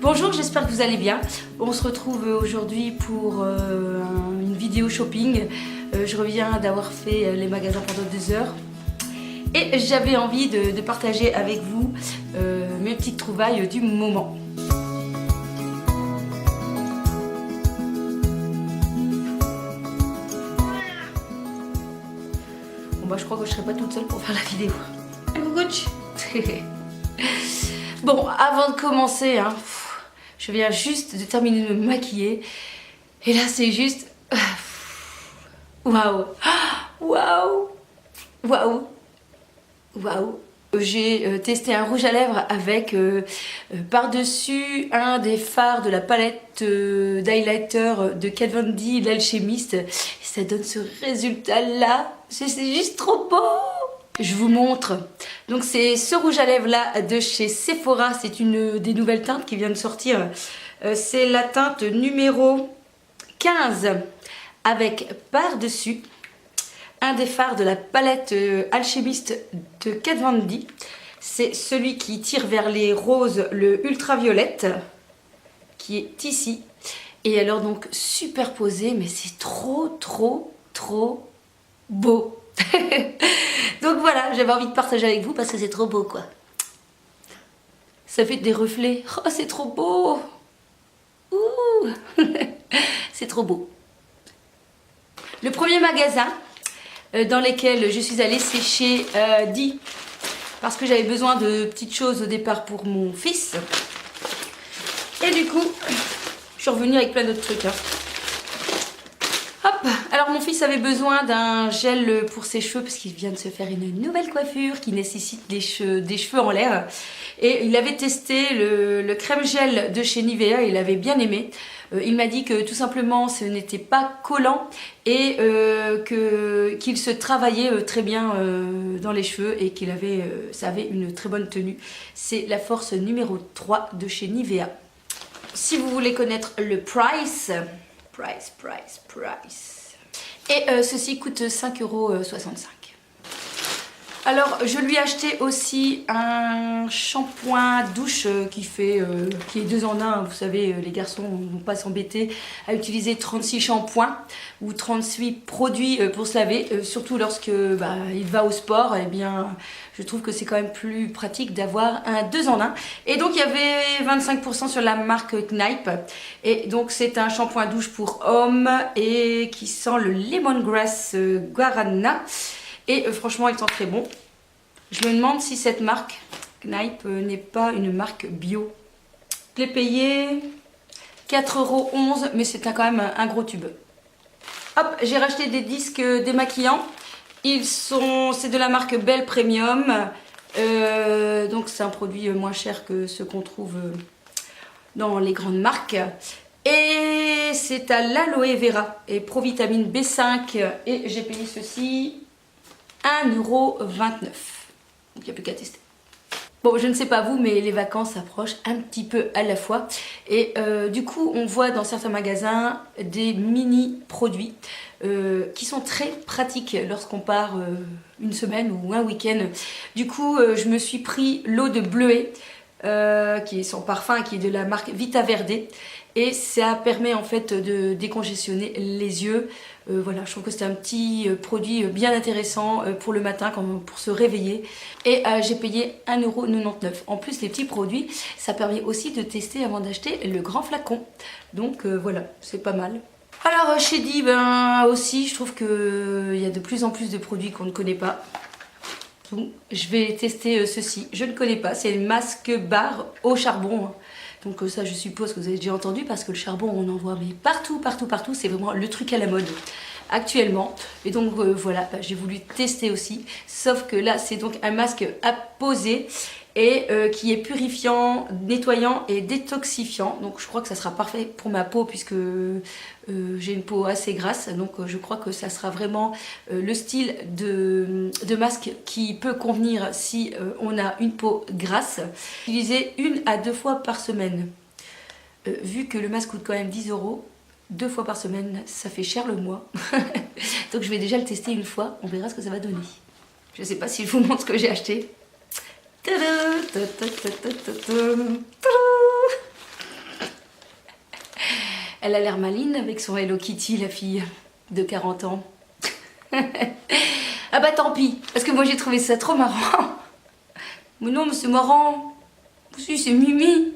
Bonjour, j'espère que vous allez bien. On se retrouve aujourd'hui pour une vidéo shopping. Je reviens d'avoir fait les magasins pendant 2 heures. Et j'avais envie de partager avec vous mes petites trouvailles du moment. Bon bah je crois que je serai pas toute seule pour faire la vidéo. Coucouch. Bon, avant de commencer, hein, je viens juste de terminer de me maquiller. Et là c'est juste... Waouh. Waouh. Waouh. Waouh. J'ai testé un rouge à lèvres avec par-dessus un des fards de la palette d'highlighter de Kat Von D, l'alchimiste. Et ça donne ce résultat là. C'est juste trop beau. Je vous montre. Donc c'est ce rouge à lèvres là de chez Sephora. C'est une des nouvelles teintes qui vient de sortir. C'est la teinte numéro 15 avec par-dessus un des fards de la palette alchimiste de Kat Von D. C'est celui qui tire vers les roses, le ultraviolette, qui est ici. Et alors donc superposé, mais c'est trop beau. Donc voilà, j'avais envie de partager avec vous parce que c'est trop beau quoi. Ça fait des reflets. Oh c'est trop beau. Ouh. C'est trop beau. Le premier magasin dans lesquels je suis allée sécher Di parce que j'avais besoin de petites choses au départ pour mon fils. Et du coup, je suis revenue avec plein d'autres trucs. Hein. Hop, alors mon fils avait besoin d'un gel pour ses cheveux parce qu'il vient de se faire une nouvelle coiffure qui nécessite des cheveux en l'air. Et il avait testé le crème gel de chez Nivea, il avait bien aimé. Il m'a dit que tout simplement ce n'était pas collant et qu'il se travaillait très bien dans les cheveux et ça avait une très bonne tenue. C'est la force numéro 3 de chez Nivea. Si vous voulez connaître le price. Et ceci coûte 5,65 €. Alors je lui ai acheté aussi un shampoing douche qui est 2 en 1. Vous savez, les garçons ne vont pas s'embêter à utiliser 36 shampoings ou 38 produits pour se laver. Surtout lorsque il va au sport, eh bien je trouve que c'est quand même plus pratique d'avoir un 2 en 1. Et donc il y avait 25% sur la marque Knipe. Et donc c'est un shampoing douche pour hommes et qui sent le lemongrass guarana. Et franchement, il sent très bon. Je me demande si cette marque, Knipe, n'est pas une marque bio. Je l'ai payé 4,11 €, mais c'est quand même un gros tube. Hop, j'ai racheté des disques démaquillants. C'est de la marque Belle Premium. Donc c'est un produit moins cher que ceux qu'on trouve dans les grandes marques. Et c'est à l'aloe vera et provitamine B5. Et j'ai payé ceci 1,29 €. Donc il n'y a plus qu'à tester. Bon, je ne sais pas vous, mais les vacances approchent un petit peu à la fois. Et du coup, on voit dans certains magasins des mini produits qui sont très pratiques lorsqu'on part une semaine ou un week-end. Du coup, je me suis pris l'eau de bleuet, qui est son parfum, qui est de la marque Vita Verde. Et ça permet en fait de décongestionner les yeux. Voilà, je trouve que c'est un petit produit bien intéressant pour le matin, pour se réveiller. Et j'ai payé 1,99 €. En plus, les petits produits, ça permet aussi de tester avant d'acheter le grand flacon. Donc voilà, c'est pas mal. Alors chez Di, aussi, je trouve qu'il y a de plus en plus de produits qu'on ne connaît pas. Donc, je vais tester ceci. Je ne connais pas, c'est le masque barre au charbon. Donc ça je suppose que vous avez déjà entendu parce que le charbon on en voit mais partout, c'est vraiment le truc à la mode actuellement. Et donc voilà, j'ai voulu tester aussi. Sauf que là c'est donc un masque à poser et qui est purifiant, nettoyant et détoxifiant. Donc je crois que ça sera parfait pour ma peau puisque j'ai une peau assez grasse. Donc je crois que ça sera vraiment le style de masque qui peut convenir si on a une peau grasse. Utilisez 1 à 2 fois par semaine. Vu que le masque coûte quand même 10 €, 2 fois par semaine, ça fait cher le mois. Donc je vais déjà le tester une fois, on verra ce que ça va donner. Je ne sais pas si je vous montre ce que j'ai acheté. Elle a l'air maline avec son Hello Kitty, la fille de 40 ans. Ah bah tant pis, parce que moi j'ai trouvé ça trop marrant. Mais non, mais c'est marrant. Si, c'est Mimi.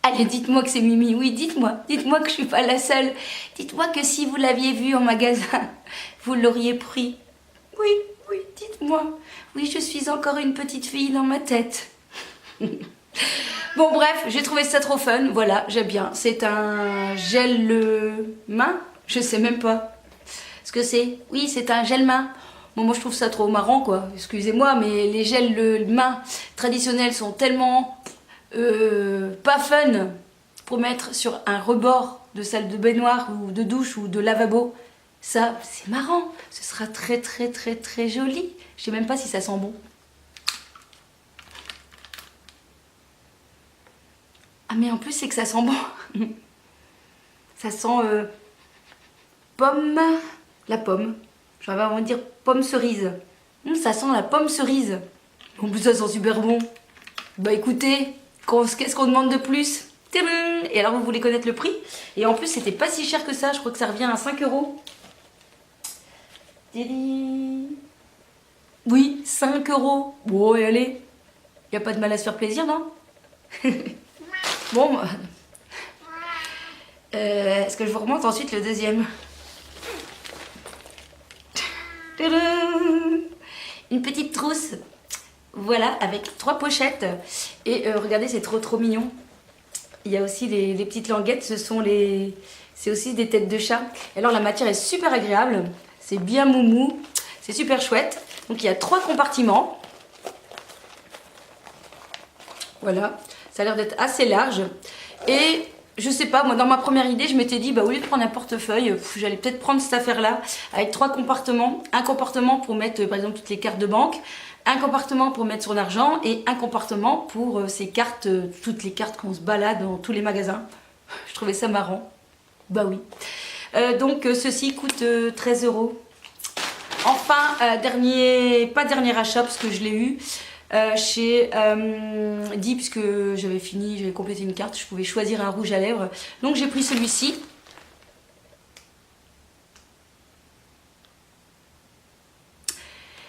Allez, dites-moi que c'est Mimi. Oui, dites-moi. Dites-moi que je suis pas la seule. Dites-moi que si vous l'aviez vu en magasin, vous l'auriez pris. Oui, oui, dites-moi. Oui, je suis encore une petite fille dans ma tête. Bon, bref, j'ai trouvé ça trop fun. Voilà, j'aime bien. C'est un gel main. Je sais même pas ce que c'est. Oui, c'est un gel main. Bon, moi, je trouve ça trop marrant, quoi. Excusez-moi, mais les gels main traditionnels sont tellement pas fun pour mettre sur un rebord de salle de baignoire ou de douche ou de lavabo. Ça, c'est marrant. Ce sera très, très, très, très joli. Je sais même pas si ça sent bon. Ah, mais en plus, c'est que ça sent bon. Ça sent pomme. La pomme. J'aurais envie de dire pomme cerise. Ça sent la pomme cerise. En plus, ça sent super bon. Bah écoutez, qu'est-ce qu'on demande de plus? Et alors, vous voulez connaître le prix? Et en plus, c'était pas si cher que ça. Je crois que ça revient à 5 €. Oui, 5 €. Bon, et allez. Y a pas de mal à se faire plaisir, non? Bon, est-ce que je vous remonte ensuite le deuxième? Une petite trousse. Voilà, avec 3 pochettes. Et regardez, c'est trop trop mignon. Il y a aussi les petites languettes. C'est aussi des têtes de chat. Et alors, la matière est super agréable. C'est bien moumou. C'est super chouette. Donc, il y a 3 compartiments. Voilà. Ça a l'air d'être assez large. Et je sais pas, moi dans ma première idée, je m'étais dit, bah au lieu de prendre un portefeuille, j'allais peut-être prendre cette affaire-là avec 3 compartiments. Un compartiment pour mettre par exemple toutes les cartes de banque, un compartiment pour mettre son argent et un compartement pour ces cartes, toutes les cartes qu'on se balade dans tous les magasins. Je trouvais ça marrant. Bah oui. Donc ceci coûte 13 €. Enfin, pas dernier achat parce que je l'ai eu. Chez Di, puisque j'avais complété une carte, je pouvais choisir un rouge à lèvres. Donc j'ai pris celui-ci.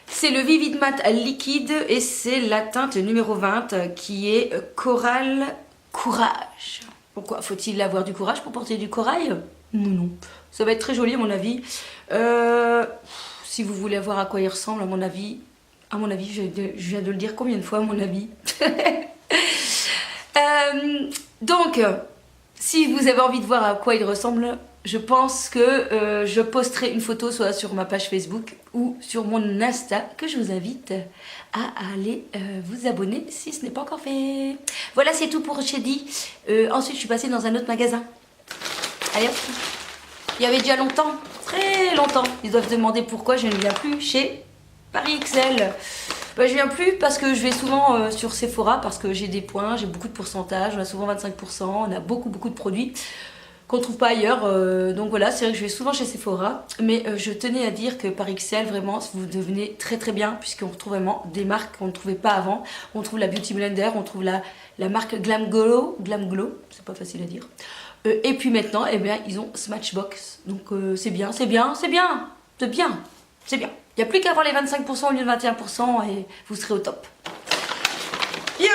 C'est le Vivid Matte liquide et c'est la teinte numéro 20 qui est Coral Courage. Pourquoi faut-il avoir du courage pour porter du corail? Non. Ça va être très joli à mon avis. Si vous voulez voir à quoi il ressemble, à mon avis, je viens de le dire combien de fois, à mon avis. Donc, si vous avez envie de voir à quoi il ressemble, je pense que je posterai une photo soit sur ma page Facebook ou sur mon Insta, que je vous invite à aller vous abonner si ce n'est pas encore fait. Voilà, c'est tout pour chez Di. Ensuite, je suis passée dans un autre magasin. Allez hop. Il y avait déjà longtemps, très longtemps. Ils doivent se demander pourquoi je ne viens plus chez Paris XL. Bah, je viens plus parce que je vais souvent sur Sephora parce que j'ai des points, j'ai beaucoup de pourcentage, on a souvent 25%, on a beaucoup de produits qu'on ne trouve pas ailleurs. Donc voilà, c'est vrai que je vais souvent chez Sephora. Mais je tenais à dire que Paris XL, vraiment, vous devenez très très bien puisqu'on retrouve vraiment des marques qu'on ne trouvait pas avant. On trouve la Beauty Blender, on trouve la marque Glam Glow, c'est pas facile à dire. Et puis maintenant, eh bien, ils ont Smashbox. Donc c'est bien. Il n'y a plus qu'à avoir les 25% au lieu de 21% et vous serez au top. Bien.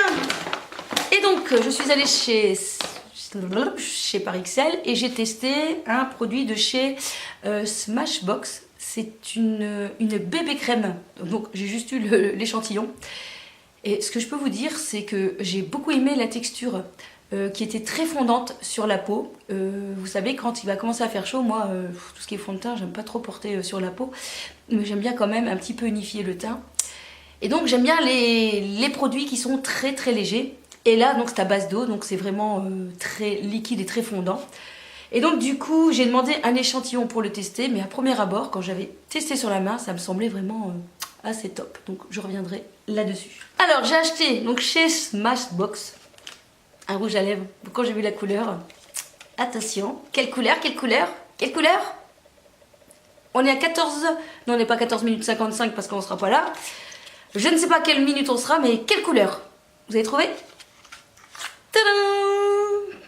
Et donc, je suis allée chez Paris XL et j'ai testé un produit de chez Smashbox. C'est une bébé crème. Donc, j'ai juste eu l'échantillon. Et ce que je peux vous dire, c'est que j'ai beaucoup aimé la texture qui était très fondante sur la peau. Vous savez, quand il va commencer à faire chaud, moi, tout ce qui est fond de teint, j'aime pas trop porter sur la peau. Mais j'aime bien quand même un petit peu unifier le teint. Et donc, j'aime bien les produits qui sont très très légers. Et là, donc c'est à base d'eau, donc c'est vraiment très liquide et très fondant. Et donc, du coup, j'ai demandé un échantillon pour le tester. Mais à premier abord, quand j'avais testé sur la main, ça me semblait vraiment assez top. Donc, je reviendrai là-dessus. Alors, j'ai acheté donc chez Smashbox un rouge à lèvres. Quand j'ai vu la couleur, attention, quelle couleur? On est à 14, non on n'est pas 14 minutes 55 parce qu'on ne sera pas là. Je ne sais pas quelle minute on sera, mais quelle couleur? Vous avez trouvé? Tadam!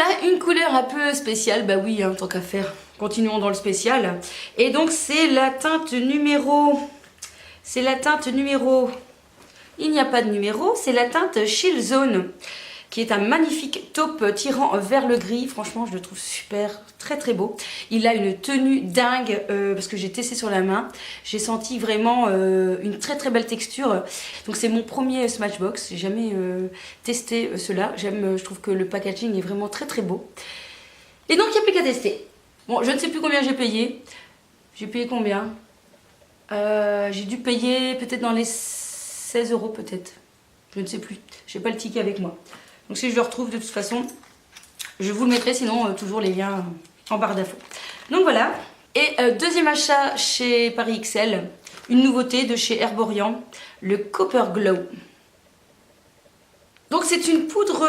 voilà, une couleur un peu spéciale, bah oui, hein, tant qu'à faire, continuons dans le spécial. Et donc c'est la teinte numéro, il n'y a pas de numéro, c'est la teinte Chill Zone, qui est un magnifique taupe tirant vers le gris. Franchement, je le trouve super, très très beau. Il a une tenue dingue, parce que j'ai testé sur la main. J'ai senti vraiment une très très belle texture. Donc c'est mon premier Smashbox, j'ai jamais testé cela. Je trouve que le packaging est vraiment très très beau. Et donc il n'y a plus qu'à tester. Bon, je ne sais plus combien j'ai payé. J'ai payé combien? J'ai dû payer peut-être dans les 16 € peut-être. Je ne sais plus, j'ai pas le ticket avec moi. Donc si je le retrouve de toute façon, je vous le mettrai, sinon toujours les liens en barre d'infos. Donc voilà. Et deuxième achat chez Paris XL, une nouveauté de chez Herborian, le Copper Glow. Donc c'est une poudre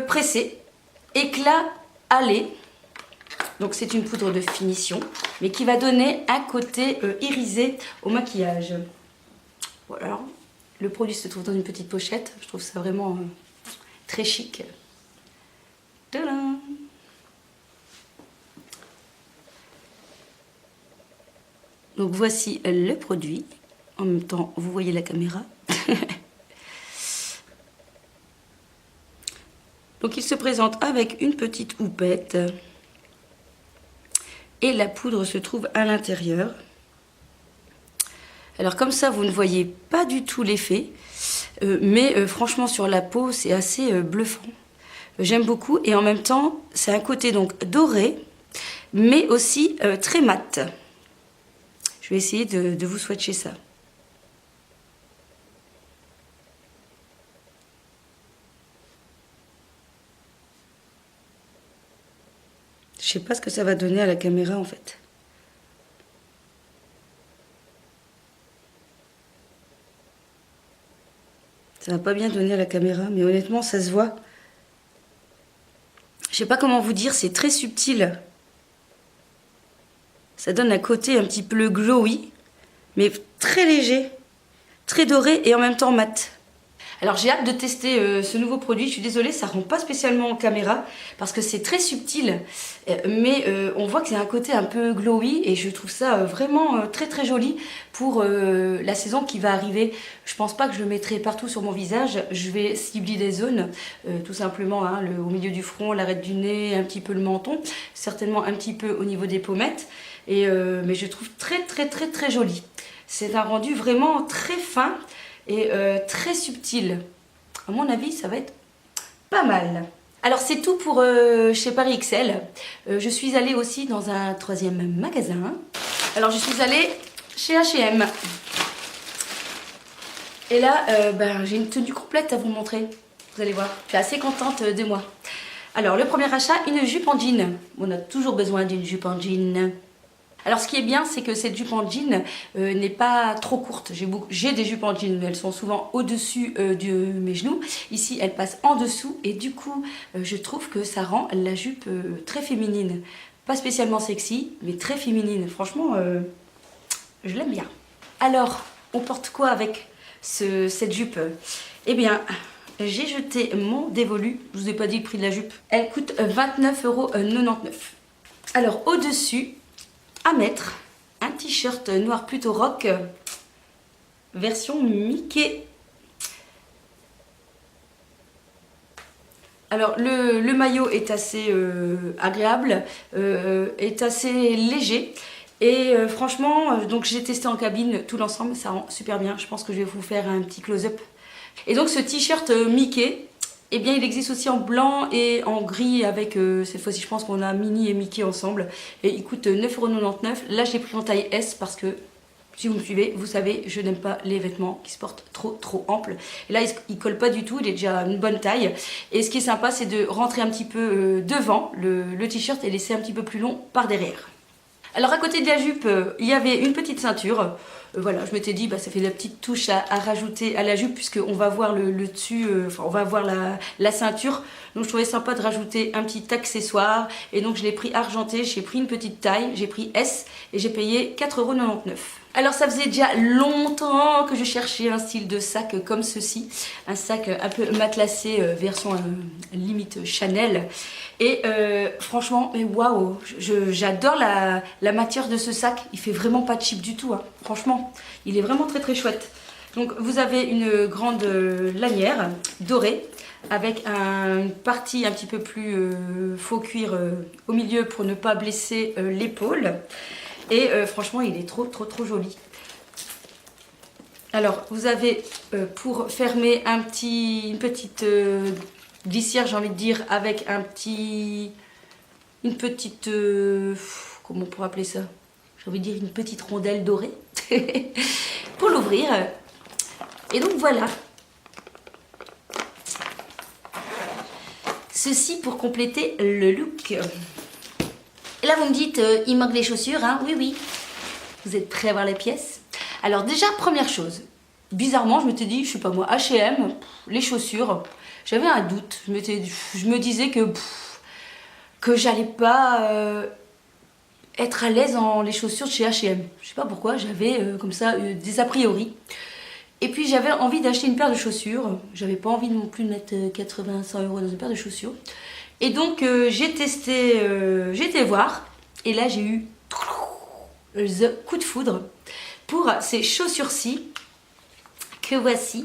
pressée, éclat allé. Donc c'est une poudre de finition, mais qui va donner un côté irisé au maquillage. Voilà. Le produit se trouve dans une petite pochette. Je trouve ça vraiment très chic. Tadam! Donc voici le produit. En même temps, vous voyez la caméra. Donc il se présente avec une petite houppette. Et la poudre se trouve à l'intérieur. Alors comme ça, vous ne voyez pas du tout l'effet. Mais franchement, sur la peau, c'est assez bluffant. J'aime beaucoup. Et en même temps, c'est un côté donc doré, mais aussi très mat. Je vais essayer de vous swatcher ça. Je sais pas ce que ça va donner à la caméra en fait. Ça va pas bien donner à la caméra, mais honnêtement ça se voit. Je sais pas comment vous dire, c'est très subtil. Ça donne un côté un petit peu glowy, mais très léger, très doré et en même temps mat. Alors j'ai hâte de tester ce nouveau produit. Je suis désolée, ça rend pas spécialement en caméra parce que c'est très subtil, mais on voit que c'est un côté un peu glowy et je trouve ça vraiment très très joli pour la saison qui va arriver. Je pense pas que je le mettrai partout sur mon visage. Je vais cibler des zones, tout simplement hein, au milieu du front, l'arête du nez, un petit peu le menton, certainement un petit peu au niveau des pommettes. Mais je trouve très très très très joli. C'est un rendu vraiment très fin et très subtil. À mon avis, ça va être pas mal. Alors c'est tout pour chez Paris XL. Je suis allée aussi dans un troisième magasin. Alors je suis allée chez H&M. Et là, j'ai une tenue complète à vous montrer. Vous allez voir, je suis assez contente de moi. Alors le premier achat, une jupe en jean. On a toujours besoin d'une jupe en jean. Alors ce qui est bien, c'est que cette jupe en jean n'est pas trop courte. J'ai des jupes en jean, mais elles sont souvent au-dessus de mes genoux. Ici, elle passe en dessous et du coup, je trouve que ça rend la jupe très féminine. Pas spécialement sexy, mais très féminine. Franchement, je l'aime bien. Alors, on porte quoi avec cette jupe? Eh bien, j'ai jeté mon dévolu. Je vous ai pas dit le prix de la jupe. Elle coûte 29,99 €. Alors, au-dessus, à mettre un t-shirt noir plutôt rock version Mickey. Alors le maillot est assez agréable, est assez léger et franchement donc j'ai testé en cabine tout l'ensemble, ça rend super bien. Je pense que je vais vous faire un petit close-up. Et donc ce t-shirt Mickey, eh bien il existe aussi en blanc et en gris avec, cette fois-ci je pense qu'on a Minnie et Mickey ensemble. Et il coûte 9,99 €. Là j'ai pris en taille S parce que, si vous me suivez, vous savez, je n'aime pas les vêtements qui se portent trop amples. Et là il colle pas du tout, il est déjà une bonne taille. Et ce qui est sympa, c'est de rentrer un petit peu devant le t-shirt et laisser un petit peu plus long par derrière. Alors à côté de la jupe, il y avait une petite ceinture. Voilà, je m'étais dit, ça fait la petite touche à rajouter à la jupe puisqu'on va voir le dessus, on va voir la ceinture. Donc je trouvais sympa de rajouter un petit accessoire. Et donc je l'ai pris argenté, j'ai pris une petite taille, j'ai pris S et j'ai payé 4,99 €. Alors ça faisait déjà longtemps que je cherchais un style de sac comme ceci. Un sac un peu matelassé, version limite Chanel. Et franchement, mais waouh, j'adore la matière de ce sac. Il fait vraiment pas cheap du tout, hein. Franchement, il est vraiment très très chouette. Donc vous avez une grande lanière dorée avec une partie un petit peu plus faux cuir au milieu pour ne pas blesser l'épaule. Et franchement, il est trop joli. Alors, vous avez pour fermer une petite glissière, j'ai envie de dire, avec une petite, comment on pourrait appeler ça? J'ai envie de dire une petite rondelle dorée pour l'ouvrir. Et donc voilà. Ceci pour compléter le look. Et là, vous me dites, il manque les chaussures, hein? Oui, oui. Vous êtes prêts à voir les pièces? Alors déjà, première chose. Bizarrement, je m'étais dit, je sais pas moi, H&M, les chaussures, j'avais un doute. Je me disais que j'allais pas être à l'aise dans les chaussures de chez H&M. Je sais pas pourquoi, j'avais comme ça des a priori. Et puis j'avais envie d'acheter une paire de chaussures. J'avais pas envie non plus de mettre 80-100 € dans une paire de chaussures. Et donc j'ai testé, j'ai été voir. Et là j'ai eu the coup de foudre pour ces chaussures-ci que voici.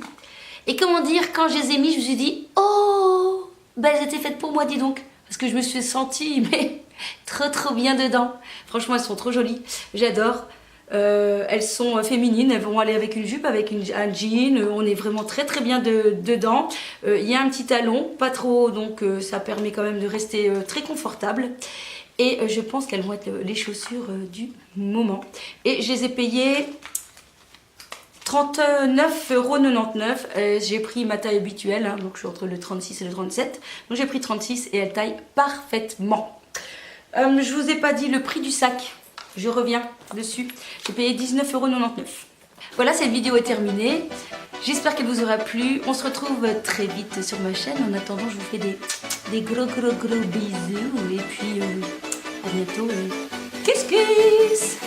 Et comment dire, quand je les ai mis, je me suis dit, oh, ben elles étaient faites pour moi, dis donc. Parce que je me suis sentie mais trop bien dedans. Franchement, elles sont trop jolies. J'adore. Elles sont féminines, elles vont aller avec une jupe, avec un jean, on est vraiment très bien dedans. Il y a un petit talon, pas trop haut, donc ça permet quand même de rester très confortable. Et je pense qu'elles vont être les chaussures du moment. Et je les ai payées 39,99 €. J'ai pris ma taille habituelle, hein, donc je suis entre le 36 et le 37. Donc j'ai pris 36 et elle taille parfaitement. Je vous ai pas dit le prix du sac. Je reviens dessus. J'ai payé 19,99 €. Voilà, cette vidéo est terminée. J'espère qu'elle vous aura plu. On se retrouve très vite sur ma chaîne. En attendant, je vous fais des gros bisous. Et puis, à bientôt. Kiss kiss.